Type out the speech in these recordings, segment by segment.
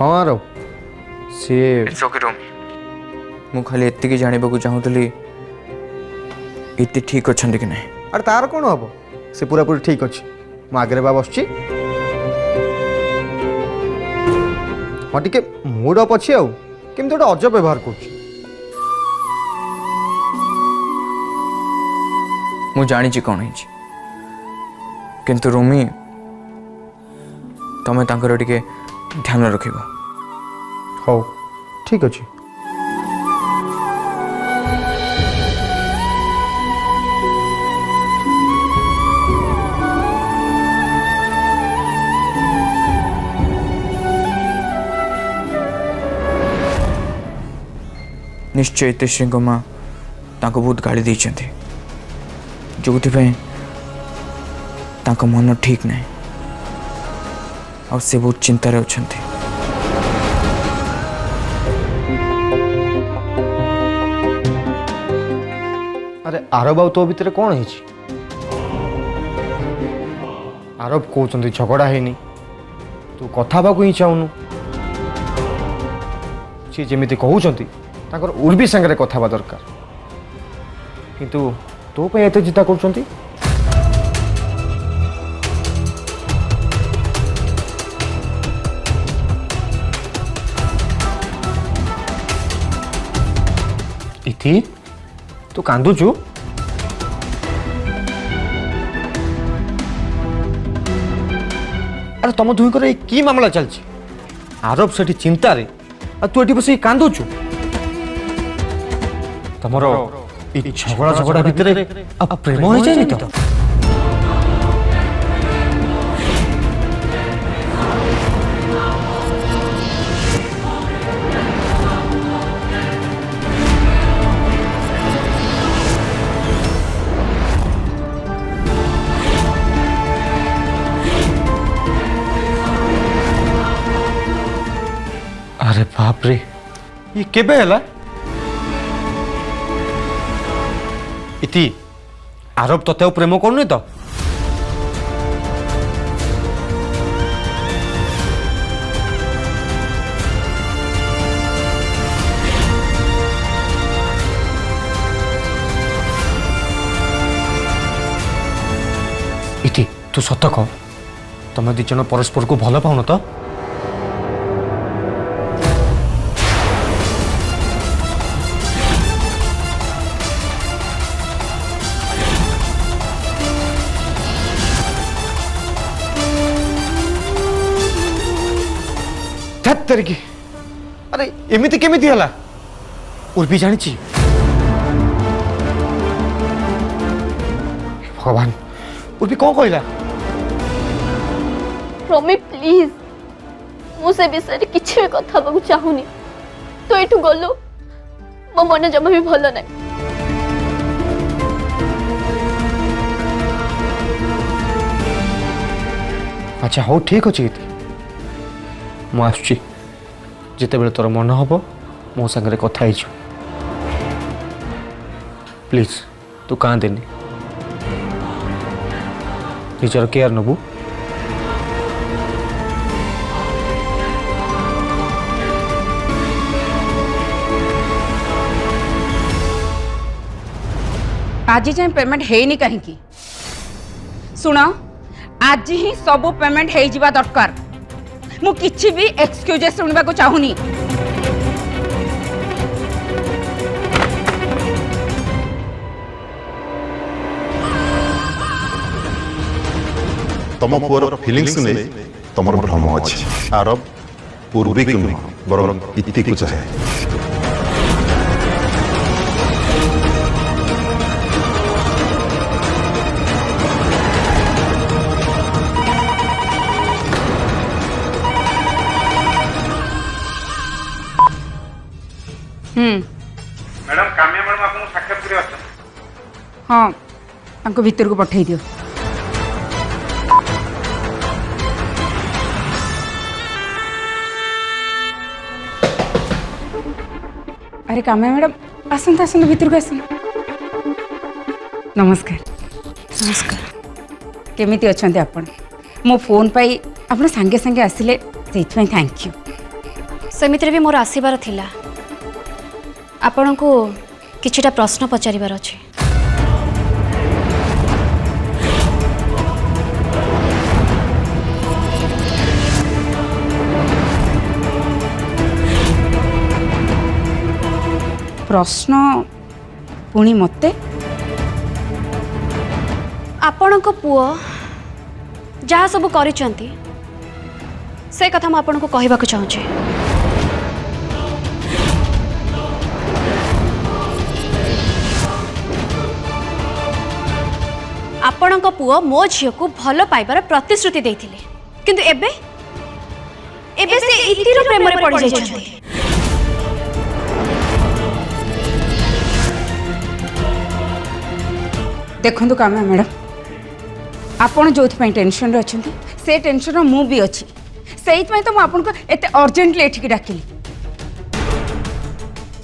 हाँ आरव सी मु खाली एति जानवा चाहूली इति ठीक अच्छा कि नहीं। अरे तार कौन हम से पूरा पूरी ठीक अच्छे मो आगे बा बस हाँ टे मूड अप अच्छी आमती गोटे अजब व्यवहार कर मु जानी कौन है किंतु रुमी तमें तांकर टिके ध्यान रखिब। हाँ ठीक अच्छे निश्चय इतिश्री माँ बहुत गाड़ी देते जो मन ठीक नहीं और से बहुत चिंतार अच्छा। अरे आरव बाबू तो भितर कौन है आरव कहते झगड़ा है तू कथा को ही चाहूनु सी जमी कहते उर्वी सागर कथा दरकार किंतु तो पे एत चिंता कर इति तू कांदुचु अरे तुम दुईकर की मामला चलछि आरव से चिंता रे तू ये बस कांदुचु तमर झगड़ा झगड़ा भितर प्रेम हो जाए तो अरे बाप रे ये केबे हला इति आरव तते प्रेम करनी तो इति तू सत कह तुम दी जन परस्पर को भल पाउन तो तेरिकी अरे एमिति केमिति हला उर्वी जानी भगवान उर्वी कौन कहला रमी प्लीज मुझे विषय किसी भी कथा को चाहूनी तो यू गलु मो मन जमा भी भल ना अच्छा हो ठीक अच्छे मु आसुची जिते बेले तोर मन हम मो सागर कथा प्लीज तू कांदेनी निजर केयर नबू आज जाए पेमेंट है कहीं शुण आज ही सब पेमेंट हो जावा दरकार मु किछि भी एक्सक्यूजेस सुनबा को चाहूनी तम पुअर फीलिंग्स ने तमर भ्रम अछि आरव पूर्वी कि बरं इति को चाहे मैडम काम्या मैडम आपको साक्षात करिया अच्छा हाँ तांको भीतर को पठाई दियो अरे काम्या मैडम आसंत आसंत भीतर को आसंत नमस्कार नमस्कार केमिति अछंती आपण मो फोन पाई आपण संगे संगे आसिले सेइथमै थैंक यू सेमितिरे भी मोर आसीबार थिला आपण को किछिटा प्रश्न पचारिबार अछि। प्रश्न पुणी मते आपण को पुओ जहाँ सब करिसंती से कथा मैं आपको कहवाक चाहूँगी। आपण पुओ मो झील को भल पाइबार प्रतिश्रुति देथिले किंतु एबे एबे से इतिर प्रेम रे पड़ जाइछन्ती। देखंतु काम्या मैडम आपण जो टेंशन रे अछंती से टेंशन रो मु भी अछि सेइत तो मु आपन को एते अर्जेंटली एठिक डाकिली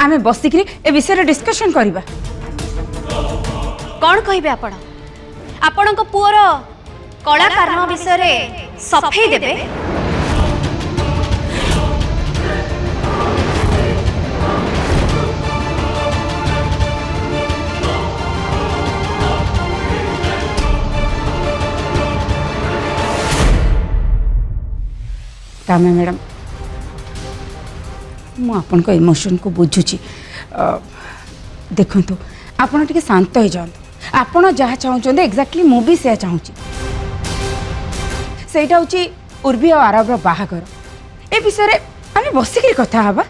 आमे बसिकरी ए विषय रे डिस्कशन करबा। कौन कहबे आपण आपण को पुओर कला कारण विषय रे सफेई देबे। काम्या मैडम मु आपन को इमोशन को बुझुची देखंतु आपण टिके शांत हो जाओ आपण जहाँ चाहते एक्जाक्टली मु भी से चाहूँगी सेटा हूँ उर्वी और आरब बाहागर ए विषय आम बसिक कथा हवा।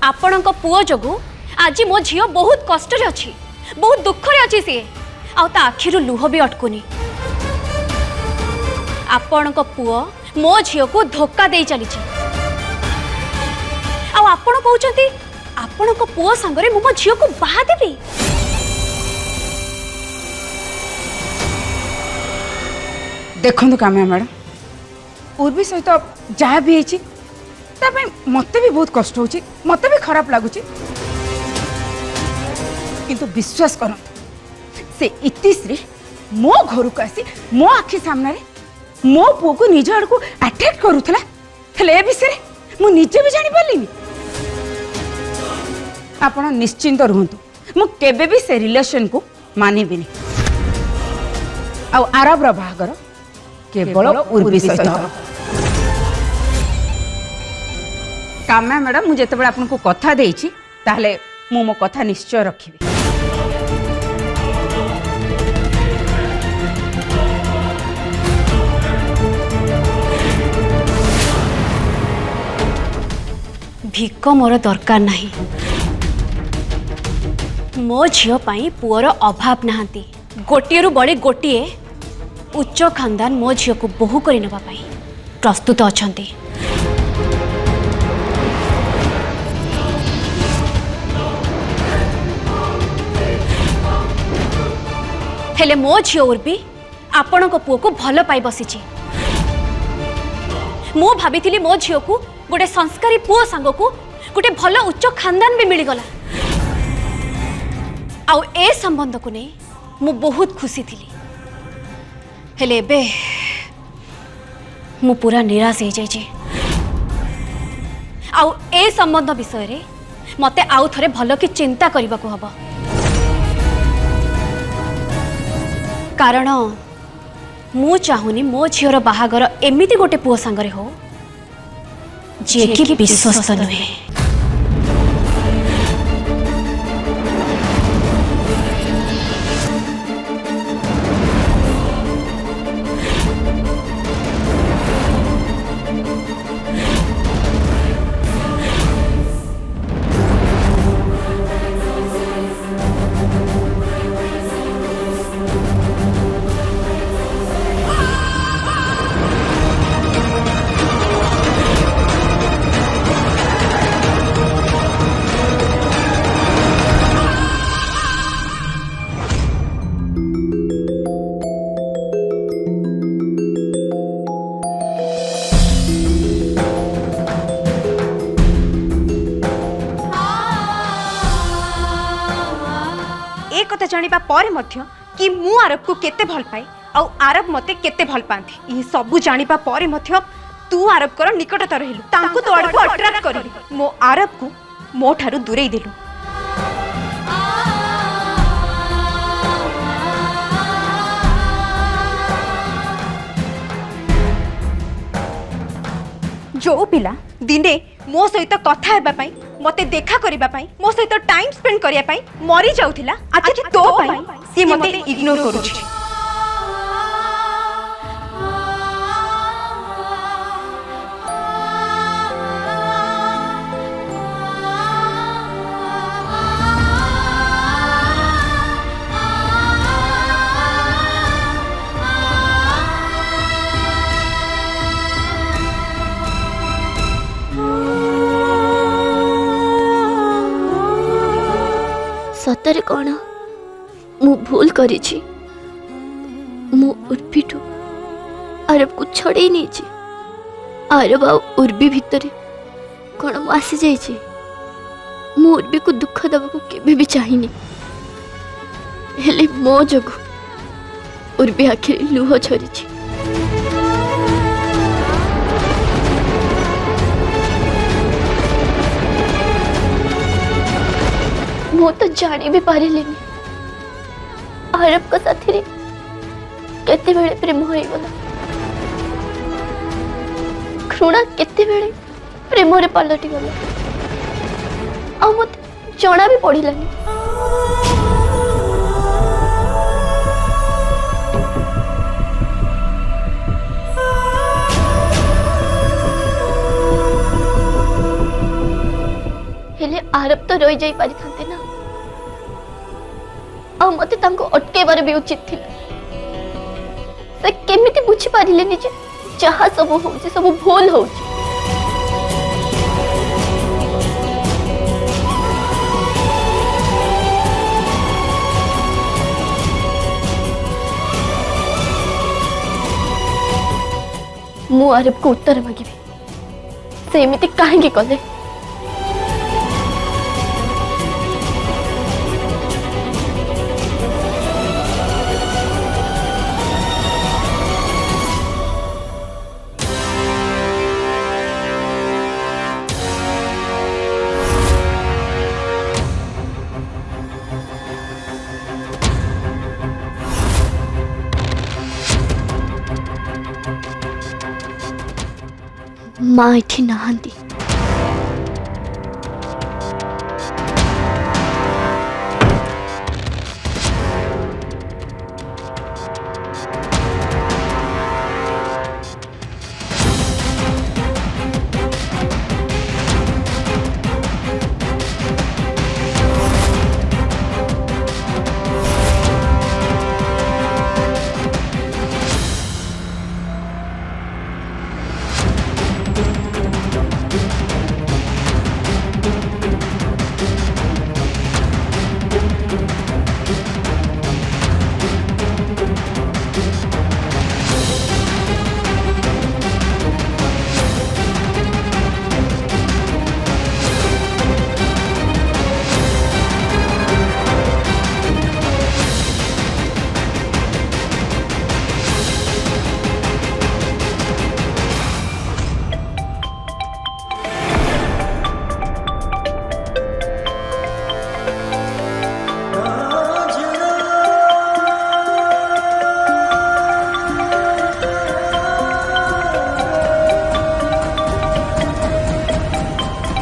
आपण पुओ जोगु आज मो झील बहुत कष्ट रे अछि बहुत दुख रे अछि सी आ ता आखिरु लुह भी अटकुनी। आपण पुओ मो झील को धोखा दे चली आपण कहते आपण पुओ सांगरे मो झील को बाहा देबी। देखंतु काम्या मैडम उर्वी सहित जहाँ भी होती मत भी बहुत कष्ट होची मत भी खराब लगुच किंतु विश्वास कर से इतिश्री मो घर को आसी मो आखि सामने मो पुओ को निज आड़ को अटैक करूला हेले विषय मु निजे भी जानी पारलिनी। आपण निश्चिंत रुहतु मु केबे भी से रिलेशन को मानिबिनी आ आरब रो बाहागर केवल उर्वी सहित। काम्या मैडम मुझे जिते आपन को कथा देछि ताहले मु मो कथा निश्चय रखिबी। भिक मोर दरकार नहीं मो झील पाई पुअर अभाव नहांती गोटिए बड़े गोटिए उच्च खानदान मो झील को बोहू कर नेबा पाई प्रस्तुत अछंती। हेले मो झील उर्वी आपण पुओ को भल पाई बसीची मु भाभी मो झील को गोटे संस्कारी पुओ सांग को गोटे भल उच्च खानदान भी मिलगला आउ ए संबंध को नहीं मु बहुत खुशी थी हेले बे मु पूरा निराश हो जाइए आउ ए संबंध विषय रे मते आउ थरे भल कि चिंता करबा को हबो कारण मु चाहुनी मो झीर बाहागर एमिति गोटे पुओ सांगरे हो जे कि विश्वस्त नुहे। कथा जानिबा परे मध्य कि मु आरब को केते भल पाए आउ आरब मते केते भल पांती ई सबु जानिबा परे मध्य तू आरब कर निकटता रहिलु तांकु तो आड़को अट्रैक्ट करिलु मो आरब को मो ठारू दूरेई देलु। जो पिला दिने मो सहित कथा हेबा पई मते देखा करिबा पई मो सहित टाइम स्पेंड करिया पई मरी जाउथिला आज तो पई सी मते इग्नोर करूछि। सतरे कौन मु भूल करी मु उर्फीठू आरब को छड़े नहीं आरब आ उर्बी भितर कौन मु आसी जाइए मु उर्बी को दुख दबा को केबे भी चाहिनी हेले मो जगु उर्बी आखिर लुह झरी मु तो जानी भी पारिली आरब का साथी केते बेले प्रेम हो गला घृणा केते बेले प्रेम रे पलटि गला आ मत जणा भी पड़िलानी। हेले आरब तो रही जाई पारि थांते ना आ मते तांको अटकेबार भी उचित थिला से केमिति बुझी पारिले जे जहा सब होउची सब भूल होउची। मु आरब को उत्तर मागिबी से एमिति काहेकि कले माँ एठी नहांती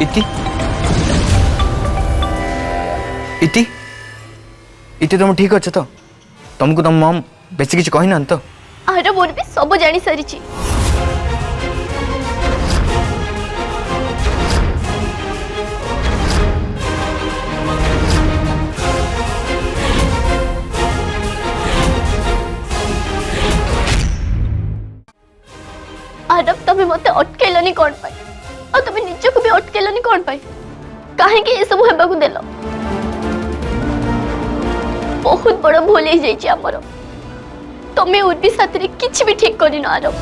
इति इति इति तुम ठीक अच्छे तो तुमको तुम मम बेसी किसी कही ना तो आर मोर भी सब जानी सारी आरब तमें मते अटकेलनी कौन पाई और तमें निज को भी अटकेलनी कौन पाई काहे कि ये सब हेबा को देलो बहुत बड़ भूल हो जाइए आमर तमें उर्वी साथ किसी भी ठीक कर आरब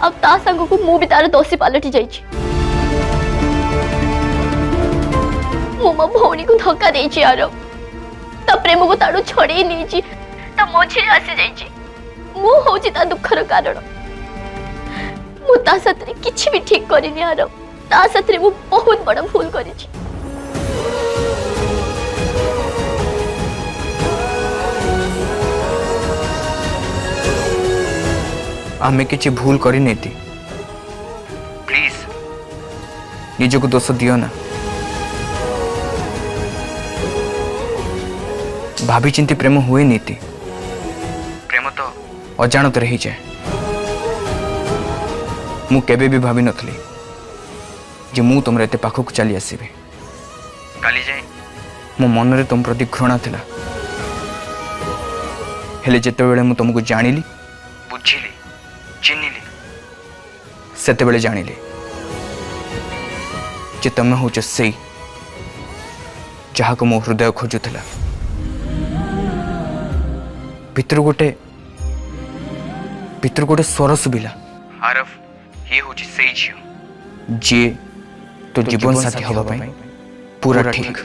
अब ता संग को मु भी तार दोषी पलटि जाइए मो मो भौणी को धक्का देछि आरब ता प्रेम को ताड़ू छड़े नहीं ता मझे आसी जाइए मु होची ता दुखर कारण मु ता साथ किछि भी ठीक करिनि आरव ता साथ मु बहुत बड़ भूल करिछि आमे किसी भूल करनी प्लीज निजको दोष दियो ना भाभी चिंती प्रेम हुए नीति प्रेम तो अजाणत रही जाए मु केबे भी भाभी नथली जे मु तुम एते पाखक चली आसबी काली जाए मो मन रे तुम प्रति घृणा थिला हेले जेते बेले मु तुमको जानिली बुझिली चिन्हिली सेते बेले जानिली जे तमे होच से जहाँ को मो हृदय खोजुला भितर गोटे स्वर सुबिला आरफ ये हूँ से झील जी तो जीवन साथी हवा पाई पूरा ठीक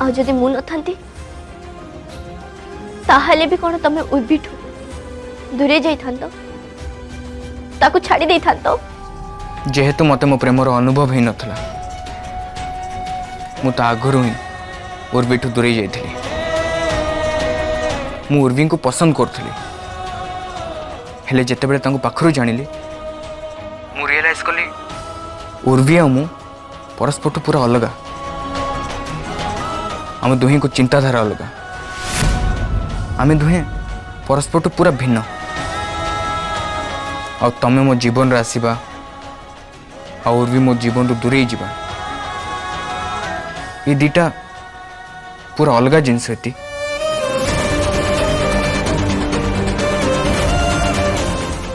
आ जदि मु न थांती ताहले भी कोन तमे उर्बिठु दूरे जाई थांतो ताको छाड़ी देई थांतो जेहेतु मते मो प्रेमर अनुभव ही नथला मु ता आगरु ही उर्बिठु दूरे जाइथिली मु उर्वी को पसंद करथली हेले जेते बेले तांको पाखरु जानिली मु रियलाइज कली उर्वी आ मु परस्पर पूरा अलगा आम दुहे को चिंताधारा अलगा आम दुहे परस्पर पूरा भिन्न आ तमे मो जीवन रे आसीबा और भी मो जीवन रू दूरे जावा ये दीटा पूरा अलग जिनस होती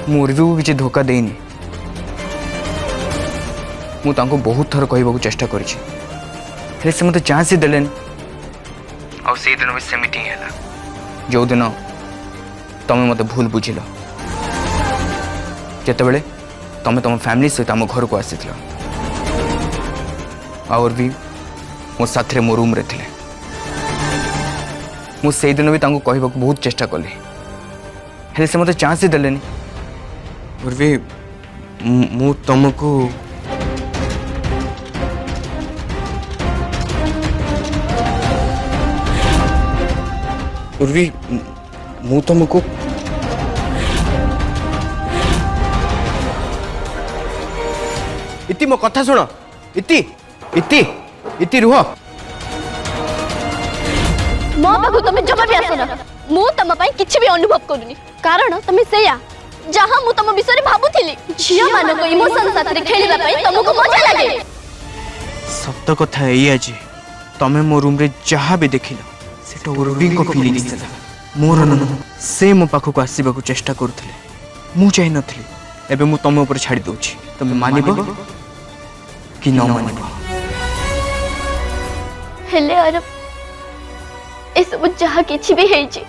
मुर्वी को किसी धोखा देनी मु तांको बहुत थर कहबा चेष्टा करिछि हेले से मते चांस ही देलेन और से दिन भी सेमिति हैला जो दिन तमे मते भूल बुझिल जेते बेले तमे तुम फैमिली सहित आम घर को आसी और भी मो साथ मो रूम रे थिले मु से दिन भी तांको कहबा बहुत चेष्टा कली हेले से मते चांस ही देलेनी उर्वी मु तुमको उर्वी मु तुमको इति मो कथा सुनो इति इति इति रुह मो पाखु तमे जमा भी आसना मु तम पई किछि भी अनुभव करूनी कारण तमे सेया जहां मु तम विषय रे भाबुथिली झिया मान को इमोशन साथ रे खेलिबा पई तमको मजा लागे सत्य कथा एई आजी तमे मो रूम रे जहा भी देखिलो सेटा उर्वी को फीलिंग दिसला मोर न से मो पाखु को आसीबा को चेष्टा करथले मु चाहि नथली एबे मु तमे ऊपर छाडी दोछि तमे मानिबो कि न मानिबो हेले अरब ए सब जहा किछि भी हेछि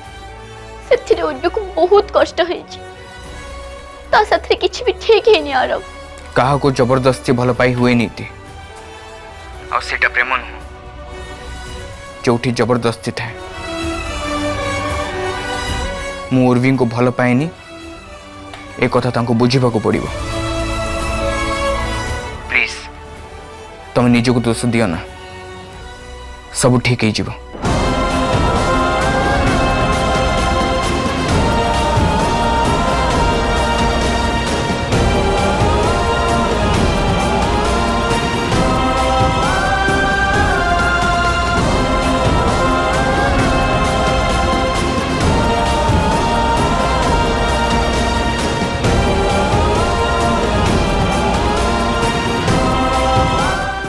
सेथिरे उर्वी को बहुत कष्ट हेछि ता साथरे किछि भी ठीक हेनी अरब कहा को जबरदस्ती भल पाई हुए नीति और सेटा प्रेम न जोठी जबरदस्ती था मु उर्वी को भल पाएनी ए कथा तांको बुझिबा को पड़िबो प्लीज तुम निजको दोष दियो ना सब ठीक ही जीवो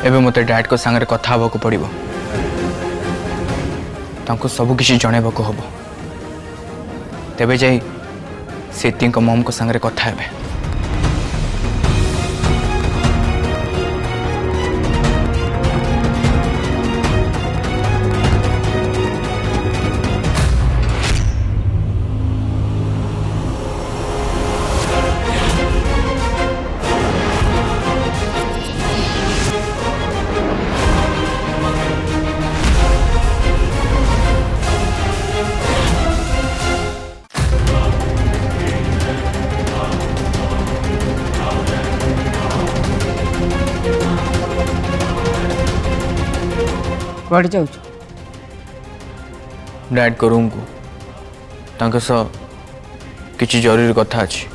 एबे मते डैड को संगे कथा हबा को पड़िबो तांको सब किसी जणेबा को हबो तेबे जाई सेती को मम को संगे कथा हेबे कुआड़े जाऊँ? डैड को रूम को तांके सह किछि जरूरी कथा अछि।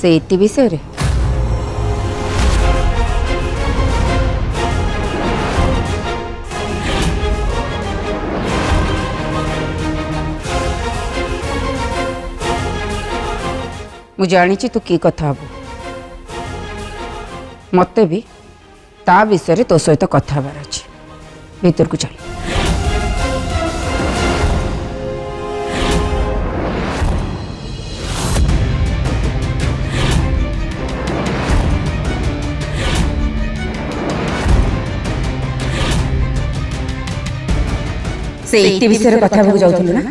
से इति विषय रे मु जानी तू की कथा हबो मते भी ता विषय तो सहित कथा हबार अछि। भीतर को चल। से इति विषय कथा हबो जाउथलु ना?